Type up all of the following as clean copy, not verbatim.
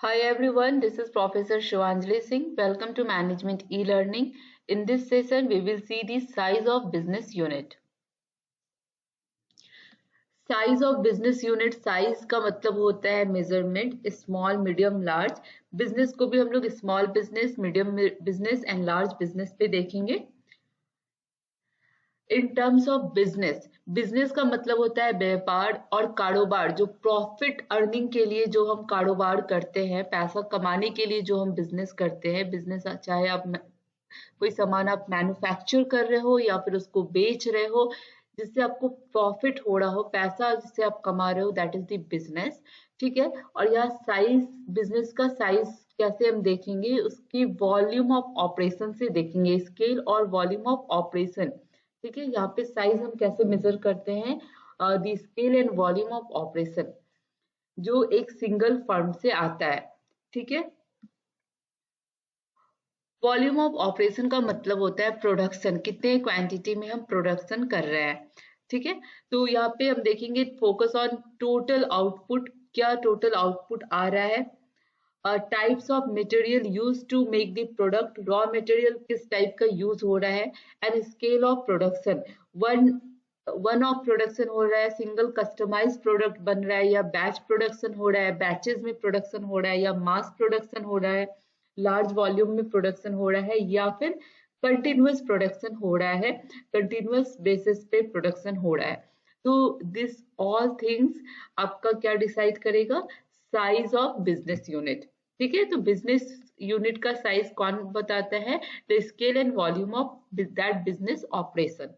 Hi everyone, this is Professor Shivanjali Singh. Welcome to Management E-Learning. In this session, we will see the size of business unit. Size of business unit, size का मतलब होता है measurement, small medium large. Business को भी हम लोग small business, medium business and large business पे देखेंगे। In terms of business, business का मतलब होता है व्यापार और कारोबार, जो प्रॉफिट अर्निंग के लिए जो हम कारोबार करते हैं, पैसा कमाने के लिए जो हम बिजनेस करते हैं। बिजनेस चाहे आप कोई सामान आप मैन्युफैक्चर कर रहे हो या फिर उसको बेच रहे हो, जिससे आपको प्रॉफिट हो रहा हो, पैसा जिससे आप कमा रहे हो, दैट इज द बिजनेस। ठीक है। और यहाँ साइज, बिजनेस का साइज कैसे हम देखेंगे, उसकी वॉल्यूम ऑफ ऑपरेशन से देखेंगे, स्केल और वॉल्यूम ऑफ ऑपरेशन। ठीक है। यहाँ पे साइज हम कैसे मेजर करते हैं, the scale and volume of operation, जो एक सिंगल फर्म से आता है। ठीक है। वॉल्यूम ऑफ ऑपरेशन का मतलब होता है प्रोडक्शन, कितने क्वांटिटी में हम प्रोडक्शन कर रहे हैं। ठीक है। तो यहाँ पे हम देखेंगे फोकस ऑन टोटल आउटपुट, क्या टोटल आउटपुट आ रहा है। Types of material use to make the product, raw material किस टाइप का यूज हो रहा है। And scale of production, one one of production हो रहा है, सिंगल कस्टमाइज प्रोडक्ट बन रहा है, या बैच प्रोडक्शन हो रहा है, बैचेस में प्रोडक्शन हो रहा है, या मास प्रोडक्शन हो रहा है, लार्ज वॉल्यूम में प्रोडक्शन हो रहा है, या फिर कंटिन्यूअस प्रोडक्शन हो रहा है, कंटिन्यूअस बेसिस पे प्रोडक्शन हो रहा है। तो दिस ऑल थिंग्स आपका क्या डिसाइड करेगा, साइज ऑफ बिजनेस यूनिट। ठीक है। तो बिजनेस यूनिट का साइज कौन बताता है, the scale and volume of that business operation.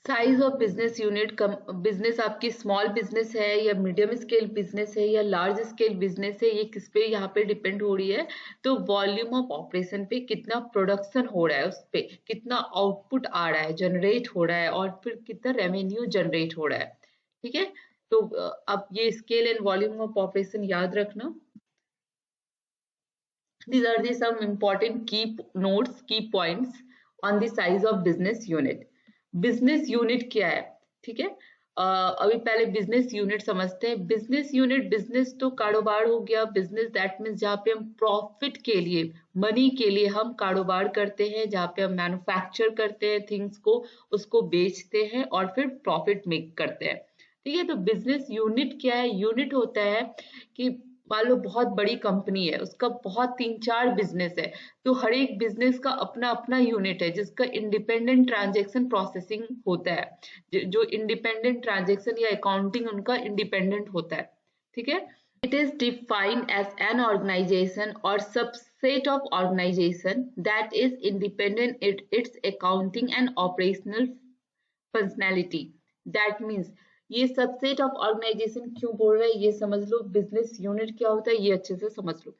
Size of business unit, business आपकी स्मॉल बिजनेस है या मीडियम स्केल बिजनेस है या लार्ज स्केल बिजनेस है, ये किस पे यहाँ पे डिपेंड हो रही है। तो वॉल्यूम ऑफ ऑपरेशन पे, कितना प्रोडक्शन हो रहा है, उस पे कितना आउटपुट आ रहा है, जनरेट हो रहा है, और फिर कितना रेवेन्यू जनरेट हो रहा है। ठीक है। तो अब ये scale and volume of operation याद रखना। These are the some important key notes, key points on the size of business unit. Business unit क्या है, ठीक है। अभी पहले बिजनेस यूनिट समझते हैं। बिजनेस यूनिट, बिजनेस तो कारोबार हो गया। बिजनेस दैट मीन्स जहाँ पे हम प्रॉफिट के लिए, मनी के लिए हम कारोबार करते हैं, जहाँ पे हम मैन्युफैक्चर करते हैं थिंग्स को, उसको बेचते हैं और फिर प्रॉफिट मेक करते हैं। ठीक है। तो बिजनेस यूनिट क्या है, यूनिट होता है कि मान लो बहुत बड़ी कंपनी है, उसका बहुत 3-4 बिजनेस है, तो हर एक बिजनेस का अपना अपना यूनिट है, जिसका इंडिपेंडेंट ट्रांजैक्शन प्रोसेसिंग होता है, जो इंडिपेंडेंट ट्रांजैक्शन या अकाउंटिंग उनका इंडिपेंडेंट होता है। ठीक है। It is defined as an organisation or subset of organisation that is independent its accounting and operational functionality. That means, ये सबसेट ऑफ ऑर्गेनाइजेशन क्यों बोल रहे हैं ये समझ लो। बिजनेस यूनिट क्या होता है ये अच्छे से समझ लो।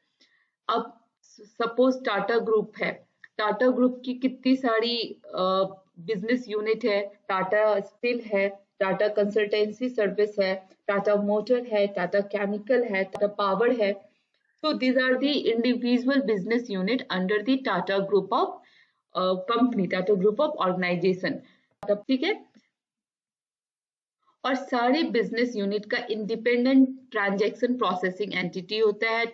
अब सपोज टाटा ग्रुप है, टाटा ग्रुप की कितनी सारी बिजनेस यूनिट है। टाटा स्टील है, टाटा कंसल्टेंसी सर्विस है, टाटा मोटर है, टाटा केमिकल है, टाटा पावर है। So these are the individual business unit under the Tata Group of company, Tata Group of organization. ठीक है। और सारे बिजनेस यूनिट का इंडिपेंडेंट ट्रांजैक्शन प्रोसेसिंग एंटिटी होता है।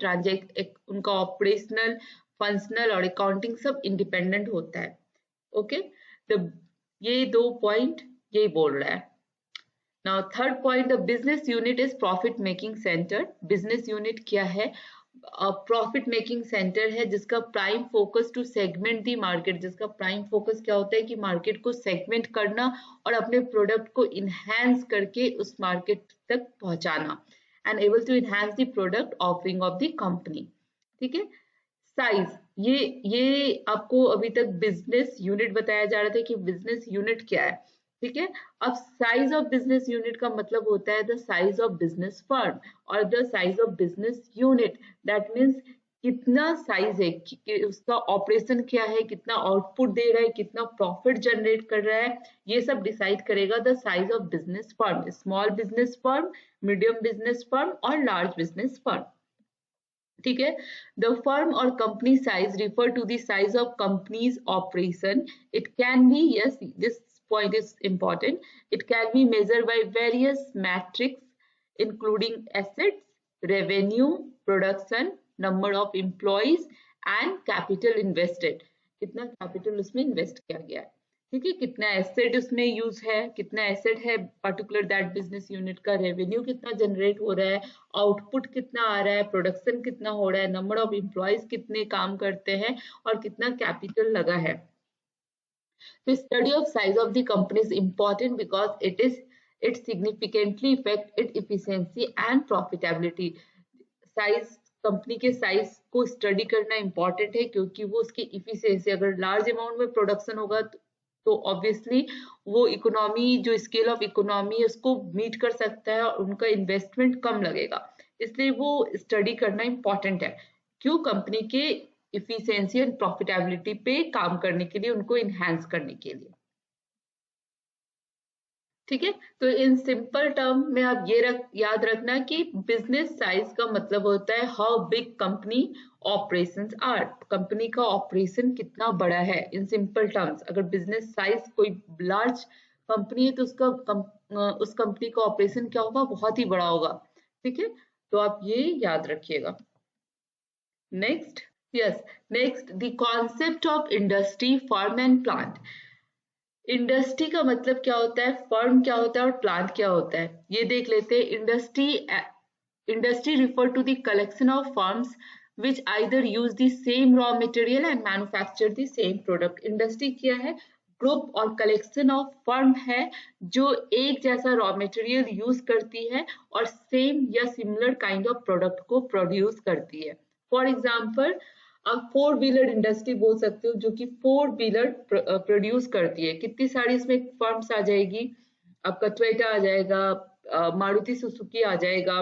उनका ऑपरेशनल, फंक्शनल और अकाउंटिंग सब इंडिपेंडेंट होता है। ओके। तो ये 2 पॉइंट यही बोल रहा है। Now third point, the business unit is profit making centre. Business unit क्या है, प्रॉफिट मेकिंग सेंटर है, जिसका prime focus to segment the market. जिसका प्राइम फोकस क्या होता है कि मार्केट को सेगमेंट करना और अपने प्रोडक्ट को इनहेंस करके उस मार्केट तक पहुंचाना, and able to enhance the product offering of the company. ठीक है। साइज, ये आपको अभी तक बिजनेस यूनिट बताया जा रहा था कि बिजनेस यूनिट क्या है। ठीक है। अब साइज ऑफ बिजनेस यूनिट का मतलब होता है the size of business firm और the size of business unit. That means कितना साइज है, उसका ऑपरेशन क्या है, कितना आउटपुट दे रहा है, कितना प्रॉफिट जनरेट कर रहा है, ये सब डिसाइड करेगा the size of business firm. Small business firm, medium business firm और लार्ज बिजनेस फर्म। ठीक है। द फर्म और company size refer to the size of companies operation. It can be, yes this point is important, it can be measured by various metrics including assets, revenue, production, number of employees and capital invested. कितना capital उसमें invest किया गया है, ठीक है, कितना asset उसमें use है, कितना एसेट है पर्टिकुलर दैट बिजनेस यूनिट का, रेवेन्यू कितना जनरेट हो रहा है, आउटपुट कितना आ रहा है, प्रोडक्शन कितना हो रहा है, नंबर ऑफ एम्प्लॉयज कितने काम करते हैं और कितना कैपिटल लगा है. The study of size of the company is important because it significantly affect its efficiency and profitability. Size, company के साइज को स्टडी करना इंपॉर्टेंट है क्योंकि वो उसकी इफिशिएंसी, अगर लार्ज अमाउंट में प्रोडक्शन होगा तो ऑब्वियसली वो इकोनॉमी, जो स्केल ऑफ इकोनॉमी है उसको मीट कर सकता है और उनका इन्वेस्टमेंट कम लगेगा, इसलिए वो स्टडी करना इंपॉर्टेंट है. क्यों? कंपनी के इफिशिएंसी एंड प्रॉफिटेबिलिटी पे काम करने के लिए, उनको इनहेंस करने के लिए. ठीक है, तो इन सिंपल टर्म में आप ये याद रखना कि बिजनेस साइज का मतलब होता है how big company operations are, company का ऑपरेशन कितना बड़ा है. इन सिंपल टर्म्स, अगर बिजनेस साइज कोई लार्ज कंपनी है तो उस कंपनी का ऑपरेशन क्या होगा? बहुत ही बड़ा होगा. ठीक है, तो आप ये याद रखिएगा. Next, yes, next the concept of industry, firm and plant. Industry का मतलब क्या होता है, फर्म क्या होता है और प्लांट क्या होता है, ये देख लेते हैं. Industry refer to the collection of firms which either use the same raw material and manufacture the same product. Industry क्या है? ग्रुप और कलेक्शन ऑफ फर्म है जो एक जैसा रॉ मटेरियल यूज करती है और सेम या सिमिलर काइंड ऑफ प्रोडक्ट को प्रोड्यूस करती है. फॉर एग्जाम्पल, आप 4 व्हीलर इंडस्ट्री बोल सकते हो जो कि 4 व्हीलर प्रोड्यूस करती है. कितनी सारी इसमें फर्म्स आ जाएगी? आपका टोयोटा आ जाएगा, मारुति सुजुकी आ जाएगा,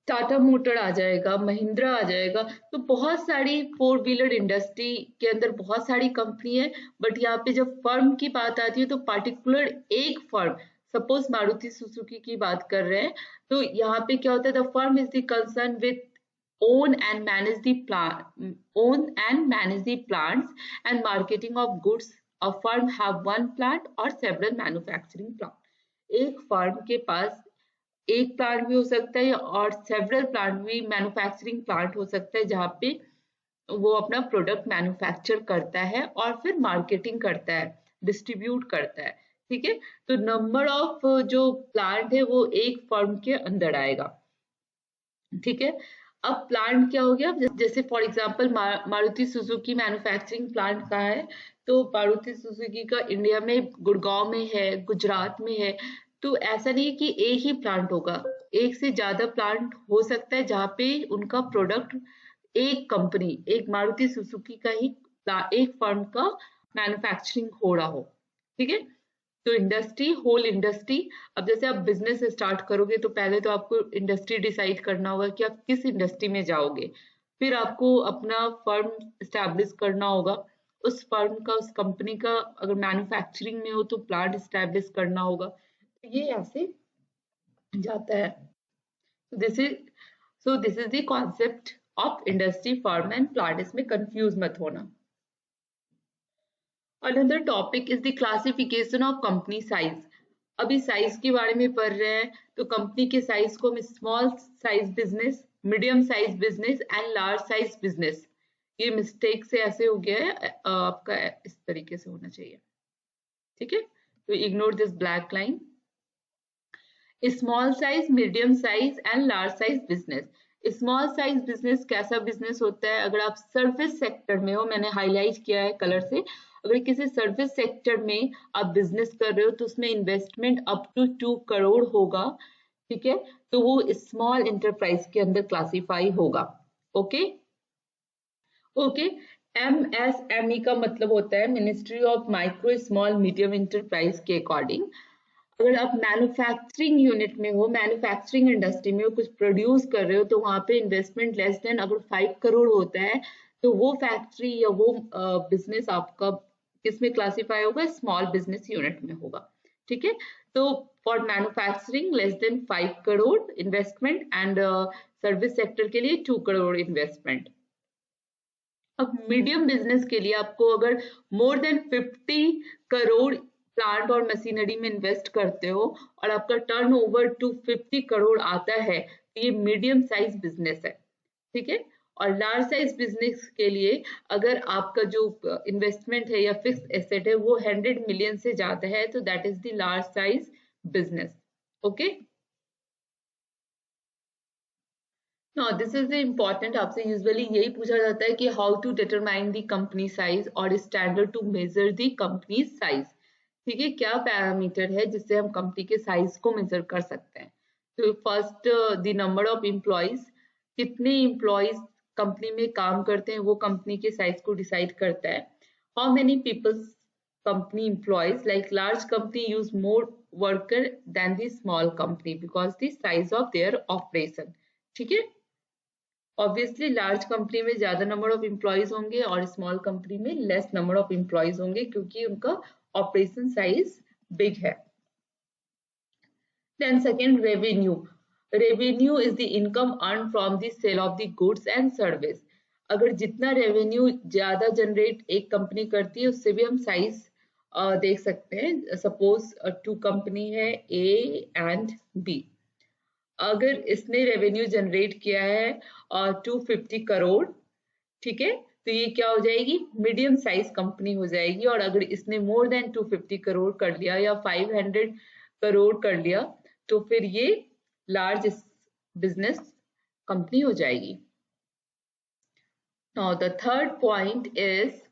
टाटा मोटर आ जाएगा, महिंद्रा आ जाएगा. तो बहुत सारी 4 व्हीलर इंडस्ट्री के अंदर बहुत सारी कंपनी है. बट यहाँ पे जब फर्म की बात आती है तो पर्टिकुलर एक फर्म, सपोज मारुति सुजुकी की बात कर रहे हैं, तो यहाँ पे क्या होता है? The firm is the concern with own and manage the plants and marketing of goods. A firm have one plant or several manufacturing plant. एक फर्म के पास एक प्लांट भी हो सकता है और सेवरल प्लांट भी, मैन्युफैक्चरिंग प्लांट हो सकता है जहाँ पे वो अपना प्रोडक्ट मैन्युफैक्चर करता है और फिर मार्केटिंग करता है, डिस्ट्रीब्यूट करता है. ठीक है, तो नंबर ऑफ जो प्लांट है वो एक फर्म के अंदर आएगा. ठीक है, अब प्लांट क्या हो गया? जैसे for example Maruti Suzuki manufacturing plant कहाँ है? तो मारुति सुजुकी का इंडिया में गुड़गांव में है, गुजरात में है. तो ऐसा नहीं है कि एक ही प्लांट होगा, एक से ज्यादा प्लांट हो सकता है जहाँ पे उनका प्रोडक्ट एक कंपनी, एक मारुति सुजुकी का ही एक फर्म का मैन्युफैक्चरिंग हो रहा हो. ठीक है, तो इंडस्ट्री, होल इंडस्ट्री. अब जैसे आप बिजनेस स्टार्ट करोगे तो पहले तो आपको इंडस्ट्री डिसाइड करना होगा कि आप किस इंडस्ट्री में जाओगे, फिर आपको अपना फर्म स्टैब्लिश करना होगा. उस फर्म का, उस कंपनी का अगर मैन्युफैक्चरिंग में हो तो प्लांट स्टैब्लिश करना होगा. तो ये ऐसे जाता है. This is the concept of industry, firm and plant. इसमें कंफ्यूज मत होना. Another topic is the classification of company size. अभी साइज के बारे में पढ़ रहे हैं तो कंपनी के साइज को हम small size business, medium size business and large size business. ये मिस्टेक से ऐसे हो गया है, आपका इस तरीके से होना चाहिए. ठीक है, तो ignore this black line. Small size, medium size and large size business. Small size business कैसा बिजनेस होता है? अगर आप सर्विस सेक्टर में हो, मैंने हाईलाइट किया है कलर से, अगर किसी सर्विस सेक्टर में आप बिजनेस कर रहे हो तो उसमें इन्वेस्टमेंट अप टू 2 करोड़ होगा. ठीक है, तो वो स्मॉल एंटरप्राइज के अंदर क्लासीफाई होगा. Okay okay. MSME का मतलब होता है ministry of micro small medium enterprise के अकॉर्डिंग. अगर आप मैन्युफैक्चरिंग यूनिट में हो, मैन्युफैक्चरिंग इंडस्ट्री में हो, कुछ प्रोड्यूस कर रहे हो तो वहां पे इन्वेस्टमेंट लेस देन अगर 5 करोड़ होता है तो वो फैक्ट्री या वो बिजनेस आपका किसमें क्लासीफाई होगा? स्मॉल बिजनेस यूनिट में होगा. ठीक है, तो for manufacturing less than 5 crore investment and service sector के लिए 2 करोड़ इन्वेस्टमेंट. अब मीडियम बिजनेस के लिए आपको अगर मोर देन 50 करोड़ प्लांट और मशीनरी में इन्वेस्ट करते हो और आपका टर्नओवर 250 करोड़ आता है, तो ये मीडियम साइज बिजनेस है, ठीक है। और लार्ज साइज बिजनेस के लिए अगर आपका जो इन्वेस्टमेंट है या फिक्स एसेट है वो 100 मिलियन से ज्यादा है, तो that is the large size business. Okay, now this is the important, आपसे यूजुअली यही पूछा जाता है कि how to determine the company size और standard to measure the company size, ठीक है। क्या पैरामीटर है जिससे हम कंपनी के साइज को मेजर कर सकते हैं? तो first, the number of employees, कितने एम्प्लॉइज कंपनी में काम करते हैं वो कंपनी के साइज को डिसाइड करता है। How many peoples company employees, like large company use more worker than the small company because the size of their operation, ठीक है। ऑब्वियसली लार्ज कंपनी में ज्यादा नंबर ऑफ एम्प्लॉयज होंगे और स्मॉल कंपनी में लेस नंबर ऑफ एम्प्लॉयज होंगे क्योंकि उनका ऑपरेशन साइज बिग है। Then second, revenue. Revenue is the income earn from the sale of the goods and service. अगर जितना रेवेन्यू ज्यादा जनरेट एक कंपनी करती है उससे भी हम साइज देख सकते हैं। सपोज टू कंपनी है ए एंड बी, अगर इसने रेवेन्यू जनरेट किया है 250 करोड़, ठीक है, तो ये क्या हो जाएगी, मीडियम साइज कंपनी हो जाएगी। और अगर इसने मोर देन 250 करोड़ कर लिया या 500 करोड़ कर लिया तो फिर ये लार्ज बिजनेस कंपनी हो जाएगी। Now the third point is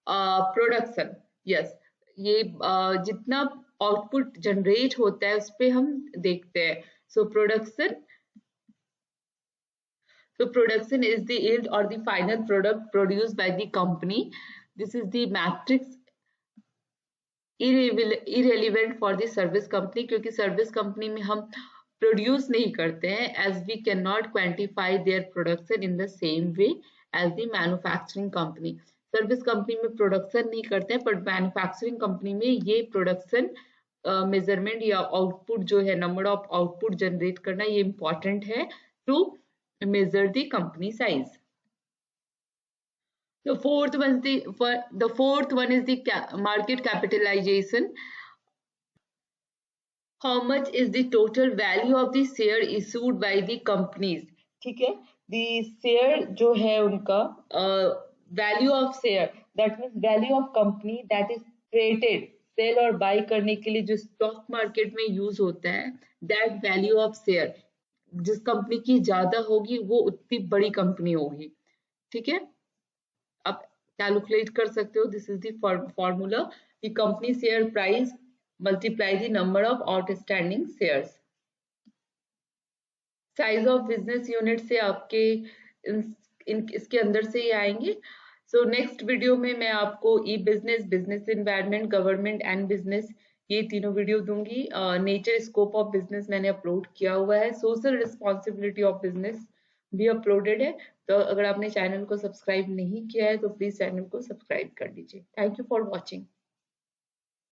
production. Yes, ये जितना आउटपुट जनरेट होता है उस पे हम देखते हैं। So production is the yield or the final product produced by the company. This is the matrix irrelevant for the service company, क्योंकि सर्विस कंपनी में हम प्रोड्यूस नहीं करते हैं, as we cannot quantify their production in the same way as the manufacturing company. Service company में production नहीं करते हैं, पर मैन्युफैक्चरिंग कंपनी में ये प्रोडक्शन मेजरमेंट या आउटपुट जो है, नंबर ऑफ आउटपुट जनरेट करना, ये इंपॉर्टेंट है to measure the company size. The fourth one is the market capitalization. How much is the total value of the share issued by the companies, ठीक है। the share जो है उनका value of share, that means value of company that is traded, sale और buy करने के लिए जो स्टॉक मार्केट में यूज होता है, दैट वैल्यू ऑफ शेयर, जिस कंपनी की ज्यादा होगी वो उतनी बड़ी कंपनी होगी, ठीक है। आप कैलकुलेट कर सकते हो, this is the formula, the company share price multiply the number of outstanding shares. Size of business unit से आपके इसके अंदर से ही आएंगे। सो नेक्स्ट वीडियो में मैं आपको e business, business environment, government and business, ये तीनों वीडियो दूंगी। नेचर स्कोप ऑफ बिजनेस मैंने अपलोड किया हुआ है, सोशल रिस्पॉन्सिबिलिटी ऑफ बिजनेस भी अपलोडेड है। तो अगर आपने चैनल को सब्सक्राइब नहीं किया है तो प्लीज चैनल को सब्सक्राइब कर लीजिए। Thank you for watching.